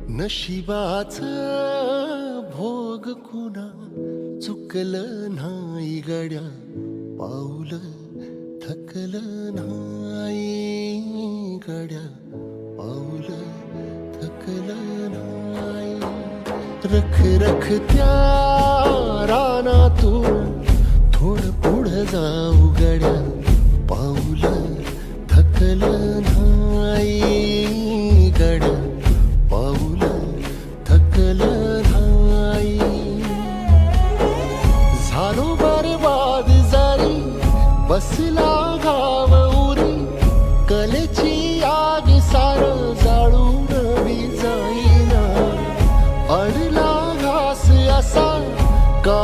नशिबाचा भोग कुणा चुकलं नाही गड्या, पाऊल थकलं नाही गड्या, पाऊल थकलं नाही. रख रख त्या रानातून थोडं पुढं जाऊ गड्या, पाऊल थकलं नाही गड्या, पाऊल थकलं नाही. झालो बरबाद जारी बसला गाव उरी, कलेची आग सार जाळून बी जाईना, अडला घास असा का